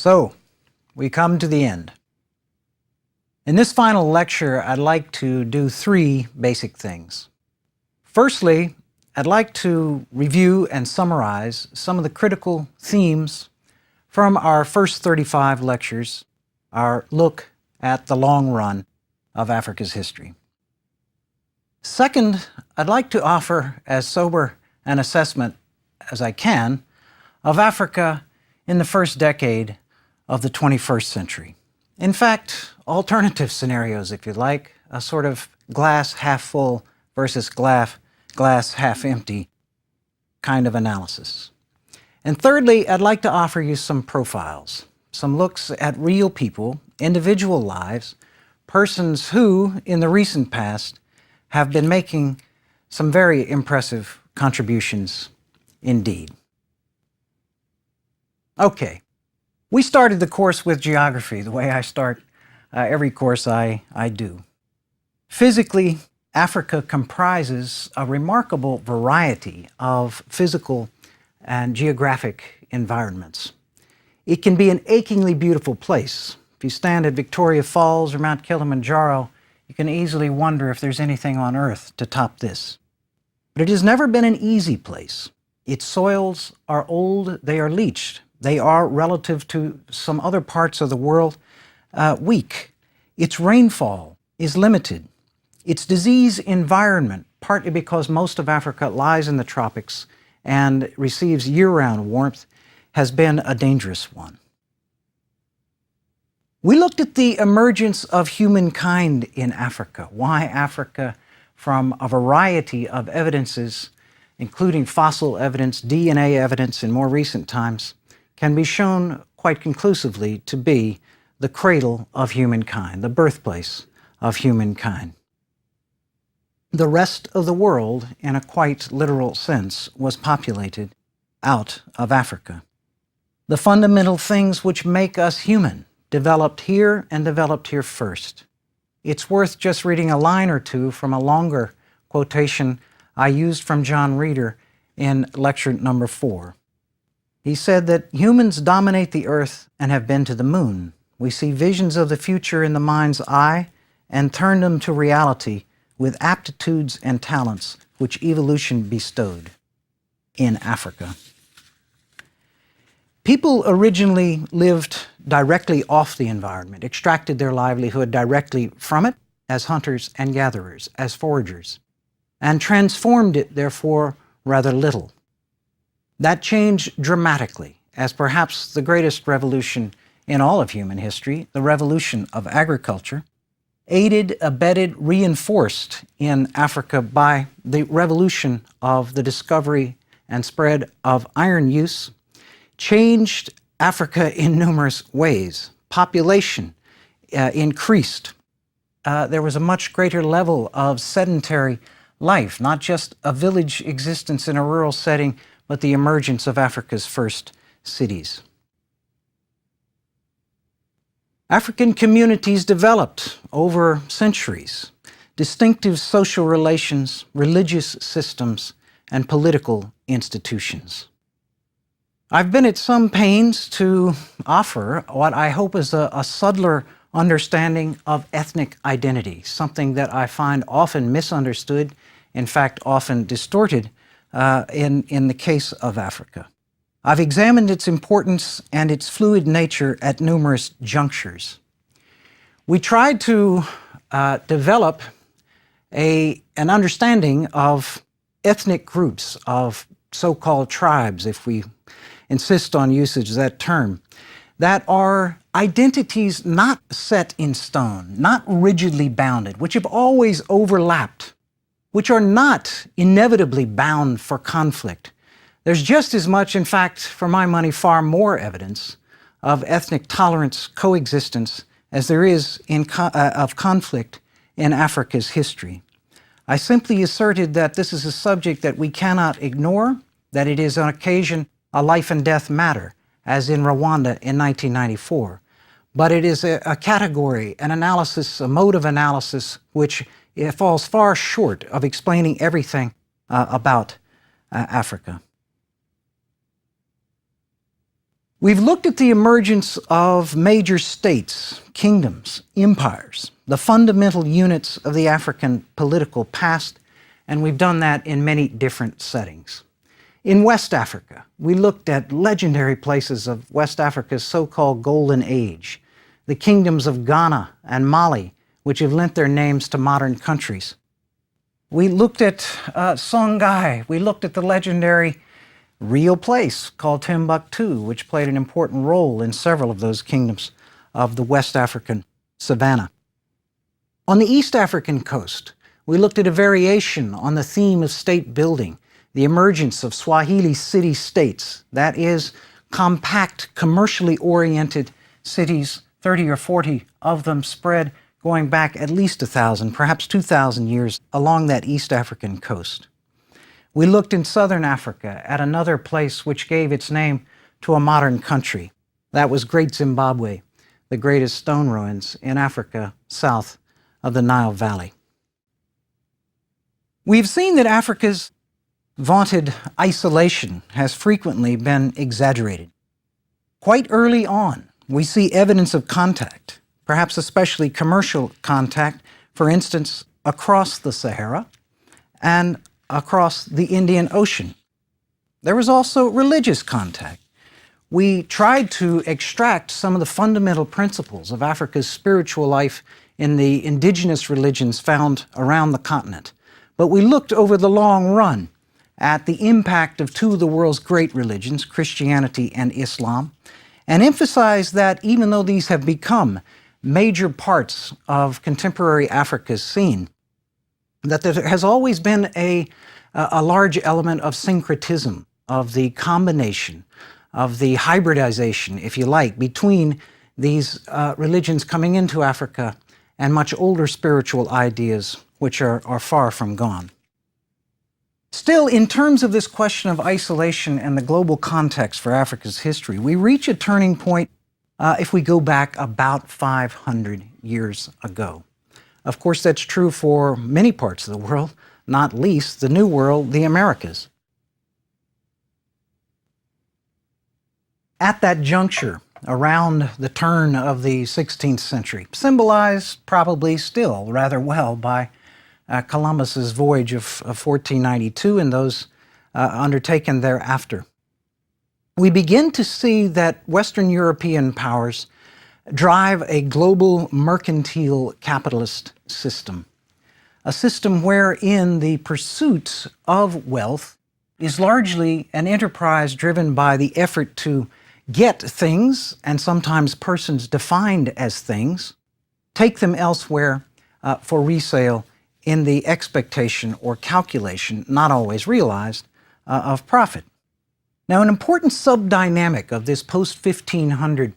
So, we come to the end. In this final lecture, I'd like to do three basic things. Firstly, I'd like to review and summarize some of the critical themes from our first 35 lectures, our look at the long run of Africa's history. Second, I'd like to offer as sober an assessment as I can of Africa in the first decade of the 21st century. In fact, alternative scenarios, if you like, a sort of glass half full versus glass half empty kind of analysis. And thirdly, I'd like to offer you some profiles, some looks at real people, individual lives, persons who, in the recent past, have been making some very impressive contributions indeed. Okay, we started the course with geography, the way I start every course I do. Physically, Africa comprises a remarkable variety of physical and geographic environments. It can be an achingly beautiful place. If you stand at Victoria Falls or Mount Kilimanjaro, you can easily wonder if there's anything on earth to top this. But it has never been an easy place. Its soils are old, they are leached. They are, relative to some other parts of the world, weak. Its rainfall is limited. Its disease environment, partly because most of Africa lies in the tropics and receives year-round warmth, has been a dangerous one. We looked at the emergence of humankind in Africa, why Africa, from a variety of evidences, including fossil evidence, DNA evidence in more recent times, can be shown quite conclusively to be the cradle of humankind, the birthplace of humankind. The rest of the world, in a quite literal sense, was populated out of Africa. The fundamental things which make us human developed here and developed here first. It's worth just reading a line or two from a longer quotation I used from John Reeder in lecture number 4. He said that humans dominate the earth and have been to the moon. We see visions of the future in the mind's eye and turn them to reality with aptitudes and talents which evolution bestowed in Africa. People originally lived directly off the environment, extracted their livelihood directly from it as hunters and gatherers, as foragers, and transformed it, therefore, rather little. That changed dramatically as perhaps the greatest revolution in all of human history, the revolution of agriculture, aided, abetted, reinforced in Africa by the revolution of the discovery and spread of iron use, changed Africa in numerous ways. Population increased. There was a much greater level of sedentary life, not just a village existence in a rural setting, but the emergence of Africa's first cities. African communities developed over centuries, distinctive social relations, religious systems, and political institutions. I've been at some pains to offer what I hope is a subtler understanding of ethnic identity, something that I find often misunderstood, in fact, often distorted in the case of Africa. I've examined its importance and its fluid nature at numerous junctures. We tried to develop an understanding of ethnic groups, of so-called tribes, if we insist on usage of that term, that are identities not set in stone, not rigidly bounded, which have always overlapped, which are not inevitably bound for conflict. There's just as much, in fact, for my money, far more evidence of ethnic tolerance, coexistence, as there is of conflict in Africa's history. I simply asserted that this is a subject that we cannot ignore, that it is on occasion a life and death matter, as in Rwanda in 1994. But it is a category, an analysis, a mode of analysis, which falls far short of explaining everything about Africa. We've looked at the emergence of major states, kingdoms, empires, the fundamental units of the African political past, and we've done that in many different settings. In West Africa, we looked at legendary places of West Africa's so-called Golden Age, the kingdoms of Ghana and Mali, which have lent their names to modern countries. We looked at Songhai. We looked at the legendary real place called Timbuktu, which played an important role in several of those kingdoms of the West African savanna. On the East African coast, we looked at a variation on the theme of state building, the emergence of Swahili city-states, that is, compact, commercially oriented cities, 30 or 40 of them spread going back at least 1,000, perhaps 2,000 years along that East African coast. We looked in southern Africa at another place which gave its name to a modern country. That was Great Zimbabwe, the greatest stone ruins in Africa south of the Nile Valley. We've seen that Africa's vaunted isolation has frequently been exaggerated. Quite early on, we see evidence of contact, perhaps especially commercial contact, for instance, across the Sahara and across the Indian Ocean. There was also religious contact. We tried to extract some of the fundamental principles of Africa's spiritual life in the indigenous religions found around the continent. But we looked over the long run at the impact of two of the world's great religions, Christianity and Islam, and emphasized that even though these have become major parts of contemporary Africa's scene, that there has always been a large element of syncretism, of the combination, of the hybridization, if you like, between these religions coming into Africa and much older spiritual ideas which are far from gone. Still, in terms of this question of isolation and the global context for Africa's history, we reach a turning point if we go back about 500 years ago. Of course, that's true for many parts of the world, not least the New World, the Americas. At that juncture, around the turn of the 16th century, symbolized probably still rather well by Columbus's voyage of 1492 and those undertaken thereafter, we begin to see that Western European powers drive a global mercantile capitalist system, a system wherein the pursuit of wealth is largely an enterprise driven by the effort to get things, and sometimes persons defined as things, take them elsewhere for resale in the expectation or calculation, not always realized, of profit. Now, an important subdynamic of this post-1500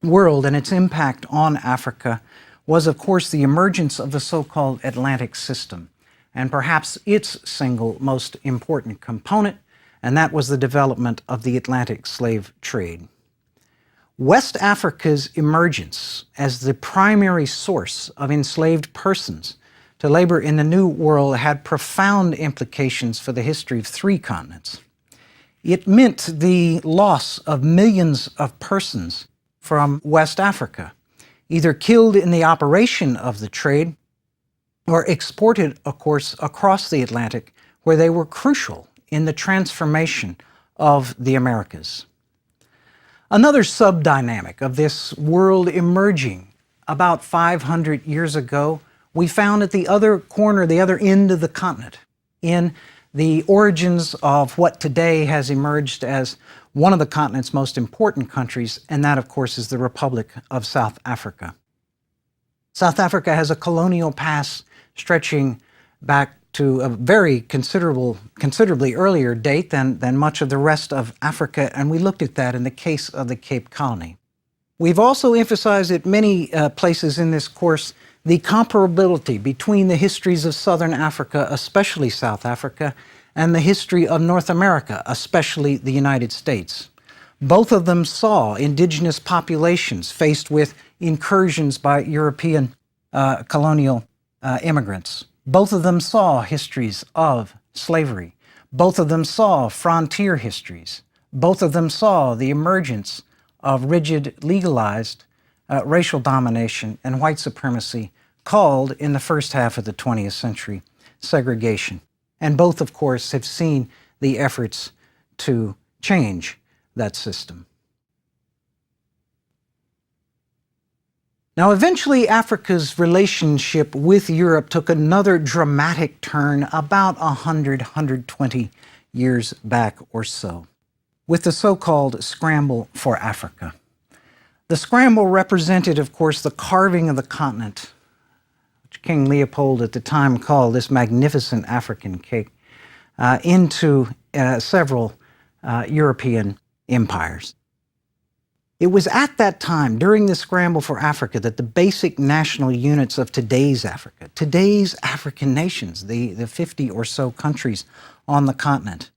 world and its impact on Africa was, of course, the emergence of the so-called Atlantic system, and perhaps its single most important component, and that was the development of the Atlantic slave trade. West Africa's emergence as the primary source of enslaved persons to labor in the New World had profound implications for the history of three continents. It meant the loss of millions of persons from West Africa, either killed in the operation of the trade or exported, of course, across the Atlantic, where they were crucial in the transformation of the Americas. Another subdynamic of this world emerging about 500 years ago, we found at the other corner, the other end of the continent, in the origins of what today has emerged as one of the continent's most important countries, and that, of course, is the Republic of South Africa. South Africa has a colonial past stretching back to a very considerably earlier date than much of the rest of Africa, and we looked at that in the case of the Cape Colony. We've also emphasized at many places in this course the comparability between the histories of Southern Africa, especially South Africa, and the history of North America, especially the United States. Both of them saw indigenous populations faced with incursions by European colonial immigrants. Both of them saw histories of slavery. Both of them saw frontier histories. Both of them saw the emergence of rigid, legalized racial domination and white supremacy, called in the first half of the 20th century segregation. And both, of course, have seen the efforts to change that system. Now, eventually, Africa's relationship with Europe took another dramatic turn about 120 years back or so, with the so-called Scramble for Africa. The scramble represented, of course, the carving of the continent, which King Leopold at the time called this magnificent African cake, into several European empires. It was at that time, during the scramble for Africa, that the basic national units of today's Africa, today's African nations, the 50 or so countries on the continent,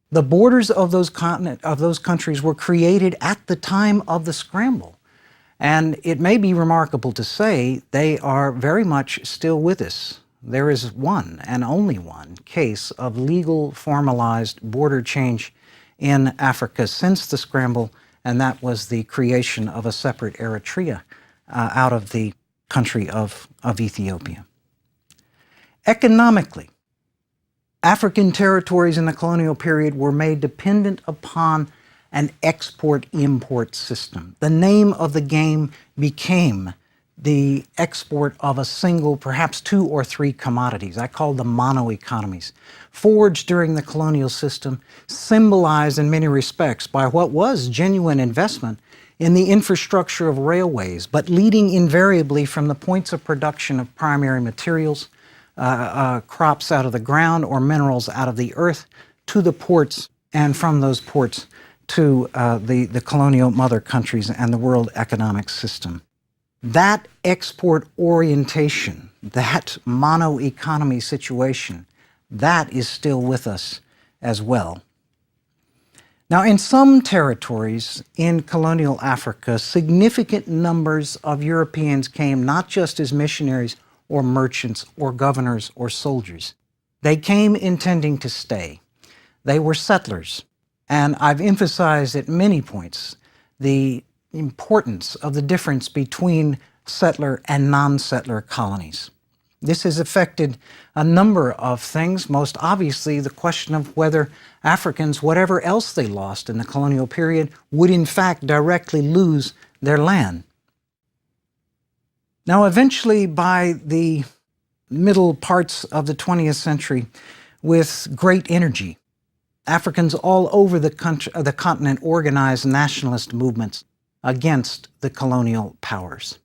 the borders of those countries were created at the time of the scramble. And it may be remarkable to say they are very much still with us. There is one and only one case of legal formalized border change in Africa since the scramble, and that was the creation of a separate Eritrea out of the country of Ethiopia. Economically, African territories in the colonial period were made dependent upon an export-import system. The name of the game became the export of a single, perhaps two or three commodities. I call them mono-economies, forged during the colonial system, symbolized in many respects by what was genuine investment in the infrastructure of railways, but leading invariably from the points of production of primary materials, crops out of the ground or minerals out of the earth, to the ports, and from those ports to the colonial mother countries and the world economic system. That export orientation, that mono-economy situation, that is still with us as well. Now, in some territories in colonial Africa, significant numbers of Europeans came not just as missionaries or merchants or governors or soldiers. They came intending to stay. They were settlers. And I've emphasized at many points the importance of the difference between settler and non-settler colonies. This has affected a number of things, most obviously the question of whether Africans, whatever else they lost in the colonial period, would in fact directly lose their land. Now, eventually, by the middle parts of the 20th century, with great energy, Africans all over the continent organized nationalist movements against the colonial powers.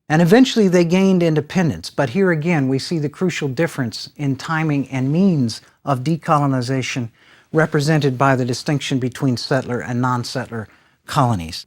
And eventually they gained independence. But here again, we see the crucial difference in timing and means of decolonization represented by the distinction between settler and non-settler colonies.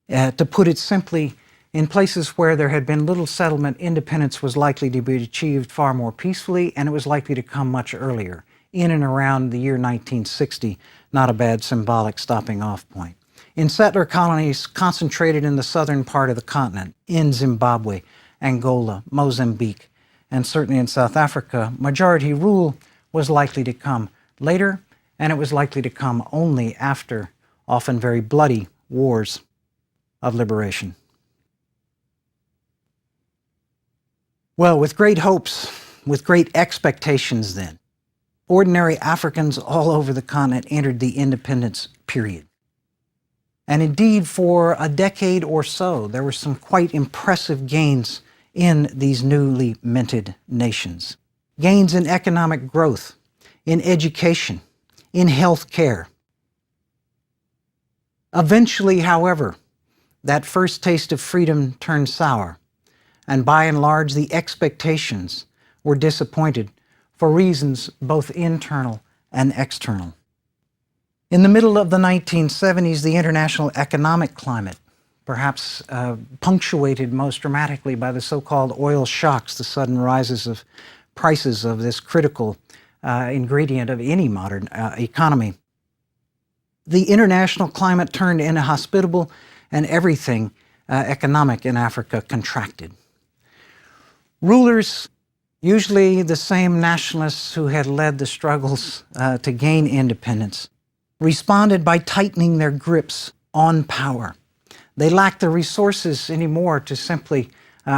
To put it simply, in places where there had been little settlement, independence was likely to be achieved far more peacefully, and it was likely to come much earlier, in and around the year 1960, not a bad symbolic stopping off point. In settler colonies concentrated in the southern part of the continent, in Zimbabwe, Angola, Mozambique, and certainly in South Africa, majority rule was likely to come later, and it was likely to come only after often very bloody wars of liberation. Well, with great hopes, with great expectations then, ordinary Africans all over the continent entered the independence period. And indeed, for a decade or so, there were some quite impressive gains in these newly minted nations. Gains in economic growth, in education, in health care. Eventually, however, that first taste of freedom turned sour, and by and large, the expectations were disappointed for reasons both internal and external. In the middle of the 1970s, the international economic climate, perhaps punctuated most dramatically by the so-called oil shocks, the sudden rises of prices of this critical ingredient of any modern economy. The international climate turned inhospitable, and everything economic in Africa contracted. Rulers, usually the same nationalists who had led the struggles to gain independence, responded by tightening their grips on power. They lack the resources anymore to simply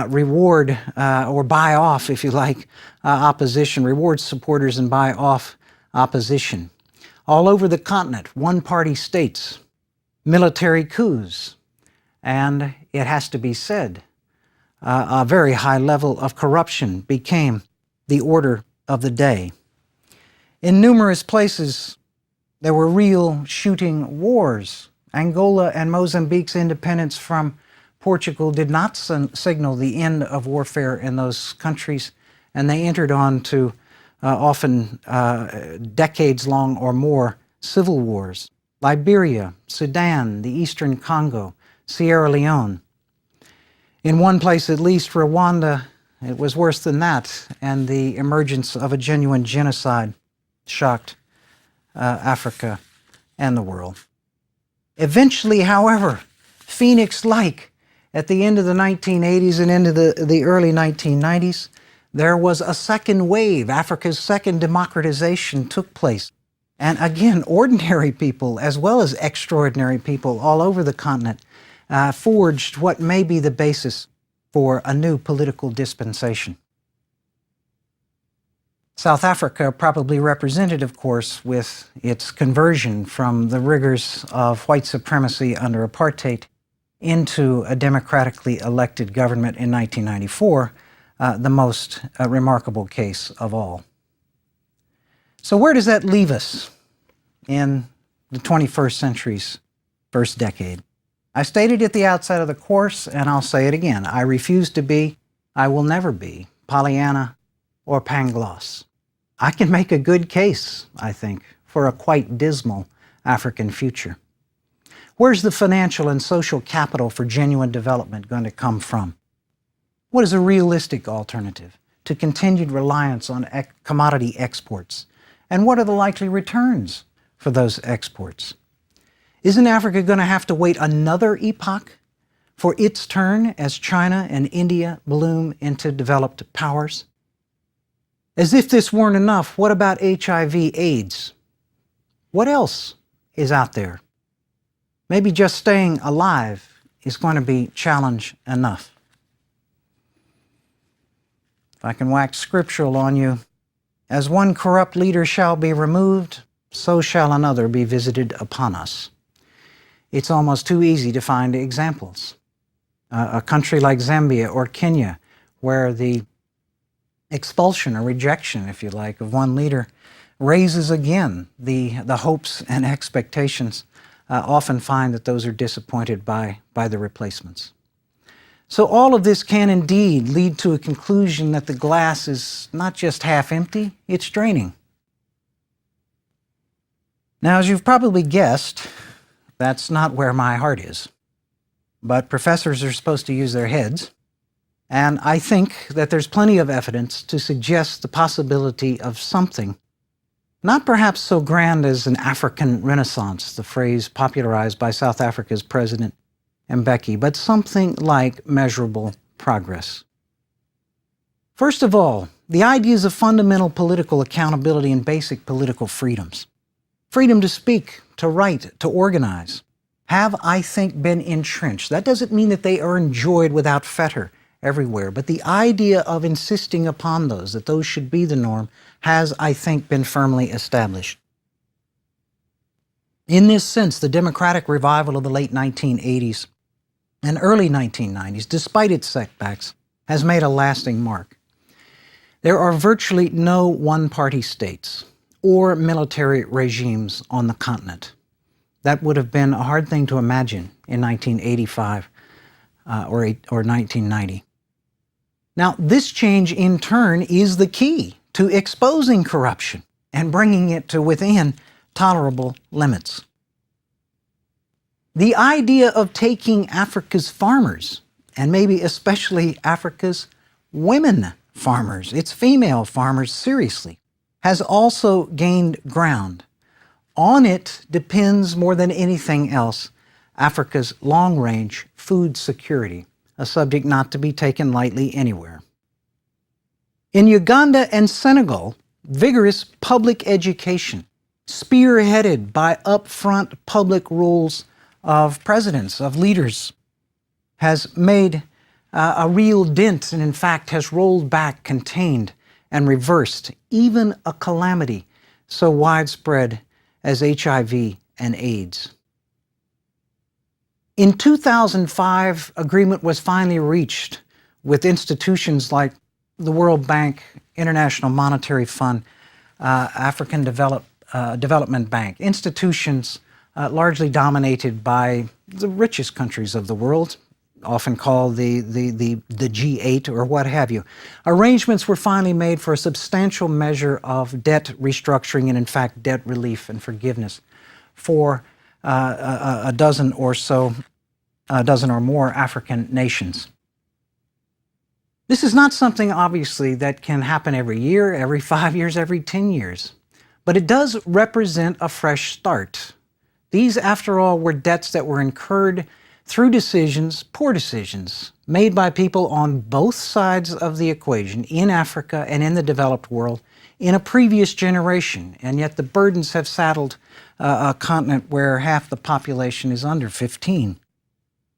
reward or buy off, if you like, opposition, reward supporters and buy off opposition. All over the continent, one-party states, military coups, and it has to be said, a very high level of corruption became the order of the day. In numerous places, there were real shooting wars. Angola and Mozambique's independence from Portugal did not signal the end of warfare in those countries, and they entered on to often decades-long or more civil wars. Liberia, Sudan, the Eastern Congo, Sierra Leone. In one place at least, Rwanda, it was worse than that, and the emergence of a genuine genocide shocked Africa and the world. Eventually, however, Phoenix-like, at the end of the 1980s and into the early 1990s, there was a second wave. Africa's second democratization took place. And again, ordinary people as well as extraordinary people all over the continent forged what may be the basis for a new political dispensation. South Africa probably represented, of course, with its conversion from the rigors of white supremacy under apartheid into a democratically elected government in 1994, the most remarkable case of all. So where does that leave us in the 21st century's first decade? I stated at the outset of the course, and I'll say it again, I refuse to be, I will never be, Pollyanna or Pangloss. I can make a good case, I think, for a quite dismal African future. Where's the financial and social capital for genuine development going to come from? What is a realistic alternative to continued reliance on commodity exports? And what are the likely returns for those exports? Isn't Africa going to have to wait another epoch for its turn as China and India bloom into developed powers? As if this weren't enough, what about HIV/AIDS? What else is out there? Maybe just staying alive is going to be challenge enough. If I can wax scriptural on you, as one corrupt leader shall be removed, so shall another be visited upon us. It's almost too easy to find examples. A country like Zambia or Kenya, where the expulsion or rejection, if you like, of one leader raises again the hopes and expectations, often find that those are disappointed by the replacements. So all of this can indeed lead to a conclusion that the glass is not just half empty, it's draining. Now, as you've probably guessed, that's not where my heart is. But professors are supposed to use their heads, and I think that there's plenty of evidence to suggest the possibility of something, not perhaps so grand as an African Renaissance, the phrase popularized by South Africa's President Mbeki, but something like measurable progress. First of all, the ideas of fundamental political accountability and basic political freedoms. Freedom to speak, to write, to organize, have, I think, been entrenched. That doesn't mean that they are enjoyed without fetter everywhere, but the idea of insisting upon those, that those should be the norm, has, I think, been firmly established. In this sense, the democratic revival of the late 1980s and early 1990s, despite its setbacks, has made a lasting mark. There are virtually no one-party states or military regimes on the continent. That would have been a hard thing to imagine in 1985 or 1990. Now, this change in turn is the key to exposing corruption and bringing it to within tolerable limits. The idea of taking Africa's farmers, and maybe especially Africa's women farmers, its female farmers, seriously, has also gained ground. On it depends more than anything else Africa's long-range food security, a subject not to be taken lightly anywhere. In Uganda and Senegal, vigorous public education spearheaded by upfront public rules of presidents, of leaders, has made a real dent and in fact has rolled back, contained, and reversed even a calamity so widespread as HIV and AIDS. In 2005, agreement was finally reached with institutions like the World Bank, International Monetary Fund, African Development Bank, institutions largely dominated by the richest countries of the world, often called the G8 or what have you. Arrangements were finally made for a substantial measure of debt restructuring and, in fact, debt relief and forgiveness for a dozen or more African nations. This is not something, obviously, that can happen every year, every 5 years, every 10 years. But it does represent a fresh start. These, after all, were debts that were incurred through decisions, poor decisions, made by people on both sides of the equation, in Africa and in the developed world, in a previous generation. And yet the burdens have saddled a continent where half the population is under 15.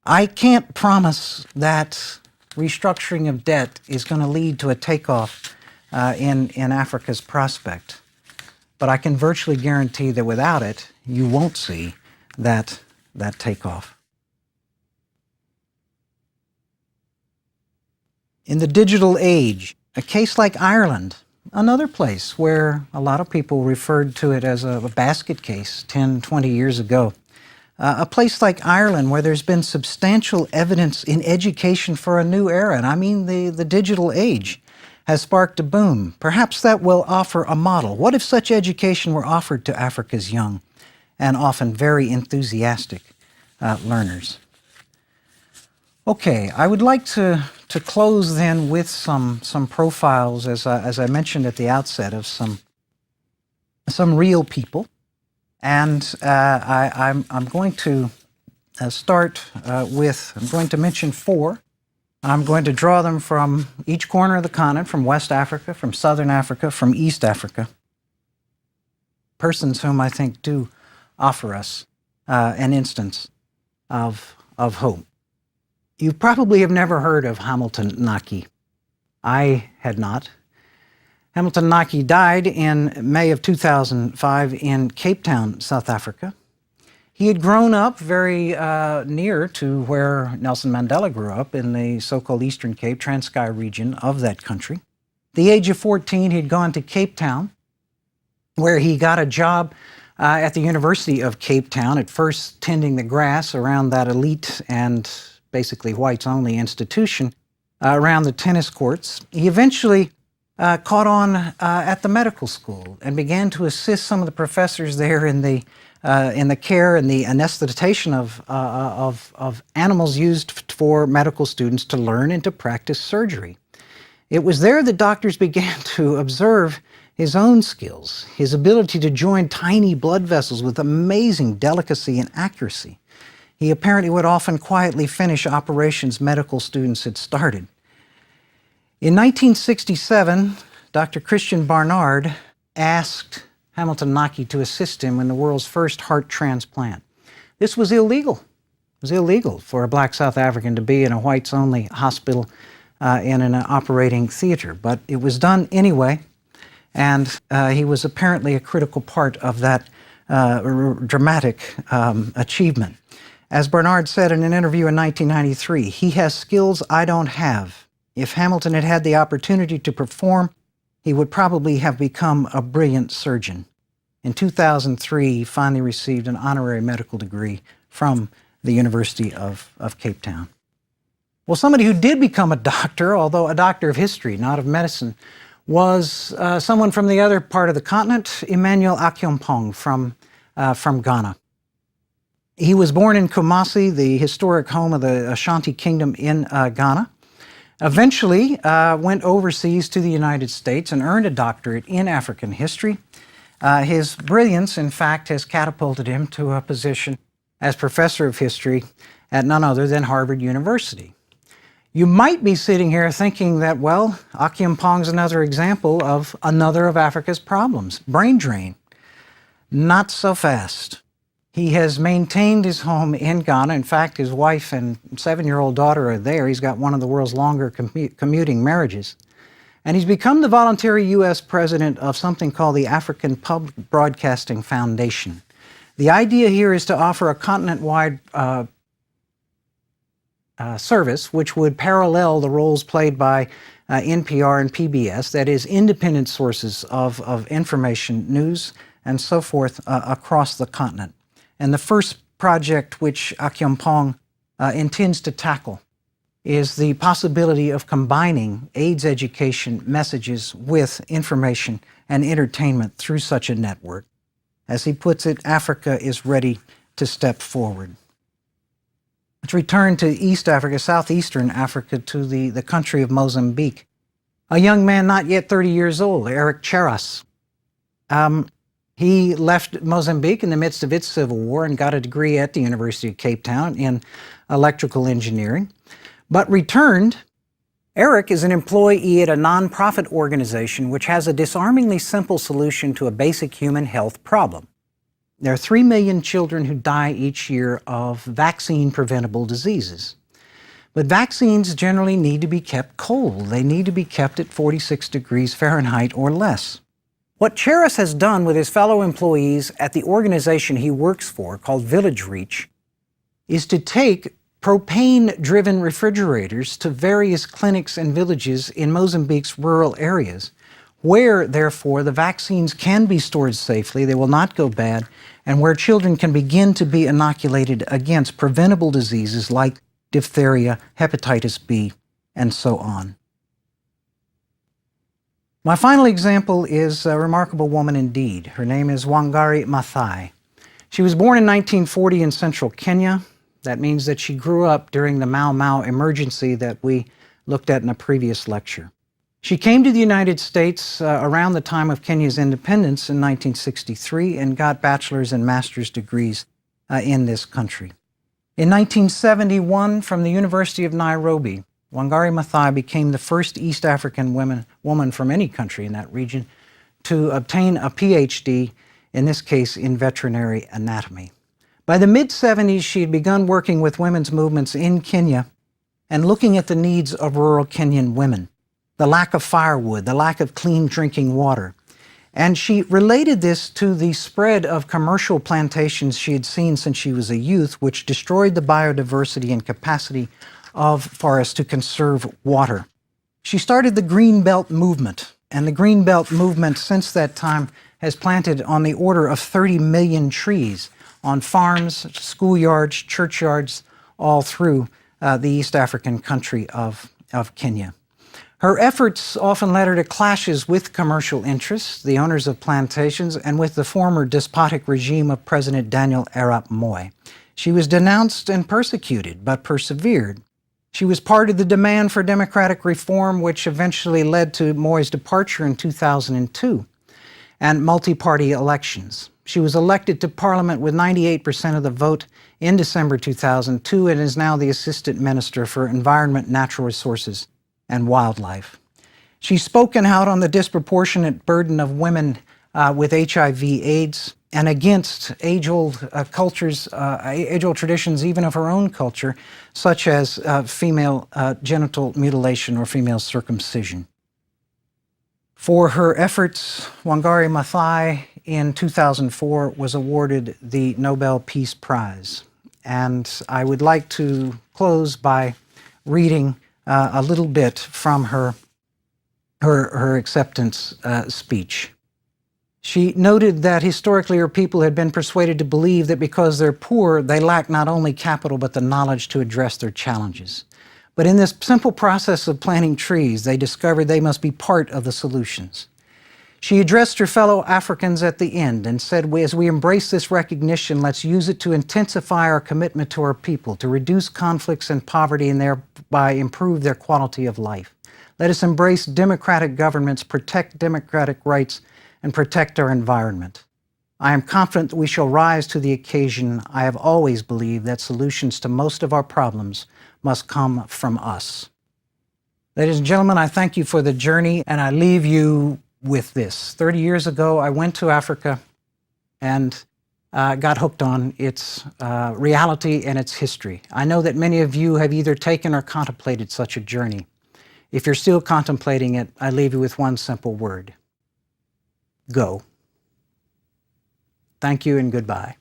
I can't promise that restructuring of debt is going to lead to a takeoff in Africa's prospect. But I can virtually guarantee that without it, you won't see that takeoff. In the digital age, a case like Ireland, another place where a lot of people referred to it as a basket case 10, 20 years ago, a place like Ireland where there's been substantial evidence in education for a new era, and I mean the digital age, has sparked a boom. Perhaps that will offer a model. What if such education were offered to Africa's young and often very enthusiastic learners? Okay, I would like to close then with some profiles, as I mentioned at the outset, of some real people. And I'm going to start with, I'm going to mention 4. I'm going to draw them from each corner of the continent, from West Africa, from Southern Africa, from East Africa. Persons whom I think do offer us an instance of hope. You probably have never heard of Hamilton Naki. I had not. Hamilton Naki died in May of 2005 in Cape Town, South Africa. He had grown up very near to where Nelson Mandela grew up, in the so-called Eastern Cape, Transkei region of that country. At the age of 14, he had gone to Cape Town, where he got a job at the University of Cape Town, at first tending the grass around that elite and basically whites-only institution around the tennis courts. He eventually caught on at the medical school and began to assist some of the professors there in the care and the anesthetization of animals used for medical students to learn and to practice surgery. It was there that doctors began to observe his own skills, his ability to join tiny blood vessels with amazing delicacy and accuracy. He apparently would often quietly finish operations medical students had started. In 1967, Dr. Christian Barnard asked Hamilton Naki to assist him in the world's first heart transplant. This was illegal. It was illegal for a black South African to be in a whites-only hospital in an operating theater, but it was done anyway, and he was apparently a critical part of that dramatic achievement. As Barnard said in an interview in 1993, "He has skills I don't have. If Hamilton had had the opportunity to perform, he would probably have become a brilliant surgeon." In 2003, he finally received an honorary medical degree from the University of Cape Town. Well, somebody who did become a doctor, although a doctor of history, not of medicine, was someone from the other part of the continent, Emmanuel Akyompong from Ghana. He was born in Kumasi, the historic home of the Ashanti Kingdom in Ghana. Eventually went overseas to the United States and earned a doctorate in African history. His brilliance, in fact, has catapulted him to a position as professor of history at none other than Harvard University. You might be sitting here thinking that, well, Akyompong's another example of another of Africa's problems, brain drain. Not so fast. He has maintained his home in Ghana. In fact, his wife and 7-year-old daughter are there. He's got one of the world's longer commuting marriages. And he's become the voluntary U.S. president of something called the African Public Broadcasting Foundation. The idea here is to offer a continent-wide service which would parallel the roles played by NPR and PBS, that is, independent sources of information, news, and so forth across the continent. And the first project which Akyompong intends to tackle is the possibility of combining AIDS education messages with information and entertainment through such a network. As he puts it, Africa is ready to step forward. Let's return to East Africa, southeastern Africa, to the country of Mozambique. A young man not yet 30 years old, Eric Cheras. He left Mozambique in the midst of its civil war and got a degree at the University of Cape Town in electrical engineering, but returned. Eric is an employee at a nonprofit organization which has a disarmingly simple solution to a basic human health problem. There are 3 million children who die each year of vaccine-preventable diseases. But vaccines generally need to be kept cold. They need to be kept at 46 degrees Fahrenheit or less. What Cheras has done with his fellow employees at the organization he works for, called Village Reach, is to take propane-driven refrigerators to various clinics and villages in Mozambique's rural areas, where, therefore, the vaccines can be stored safely, they will not go bad, and where children can begin to be inoculated against preventable diseases like diphtheria, hepatitis B, and so on. My final example is a remarkable woman indeed. Her name is Wangari Maathai. She was born in 1940 in central Kenya. That means that she grew up during the Mau Mau emergency that we looked at in a previous lecture. She came to the United States around the time of Kenya's independence in 1963 and got bachelor's and master's degrees in this country. In 1971, from the University of Nairobi, Wangari Maathai became the first East African woman from any country in that region to obtain a PhD, in this case in veterinary anatomy. By the mid-70s, she had begun working with women's movements in Kenya and looking at the needs of rural Kenyan women, the lack of firewood, the lack of clean drinking water. And she related this to the spread of commercial plantations she had seen since she was a youth, which destroyed the biodiversity and capacity of forests to conserve water. She started the Green Belt movement, and the Green Belt movement since that time has planted on the order of 30 million trees on farms, schoolyards, churchyards, all through the East African country of Kenya. Her efforts often led her to clashes with commercial interests, the owners of plantations, and with the former despotic regime of President Daniel Arap Moi. She was denounced and persecuted, but persevered. She was part of the demand for democratic reform, which eventually led to Moi's departure in 2002 and multi-party elections. She was elected to Parliament with 98% of the vote in December 2002 and is now the Assistant Minister for Environment, Natural Resources, and Wildlife. She's spoken out on the disproportionate burden of women with HIV/AIDS and against age-old cultures, age-old traditions even of her own culture, such as female genital mutilation or female circumcision. For her efforts, Wangari Maathai in 2004 was awarded the Nobel Peace Prize. And I would like to close by reading a little bit from her acceptance speech. She noted that historically her people had been persuaded to believe that because they're poor, they lack not only capital but the knowledge to address their challenges. But in this simple process of planting trees, they discovered they must be part of the solutions. She addressed her fellow Africans at the end and said, as we embrace this recognition, let's use it to intensify our commitment to our people, to reduce conflicts and poverty and thereby improve their quality of life. Let us embrace democratic governments, protect democratic rights, and protect our environment. I am confident that we shall rise to the occasion. I have always believed that solutions to most of our problems must come from us. Ladies and gentlemen, I thank you for the journey, and I leave you with this. 30 years ago, I went to Africa, and got hooked on its reality and its history. I know that many of you have either taken or contemplated such a journey. If you're still contemplating it, I leave you with one simple word: go. Thank you and goodbye.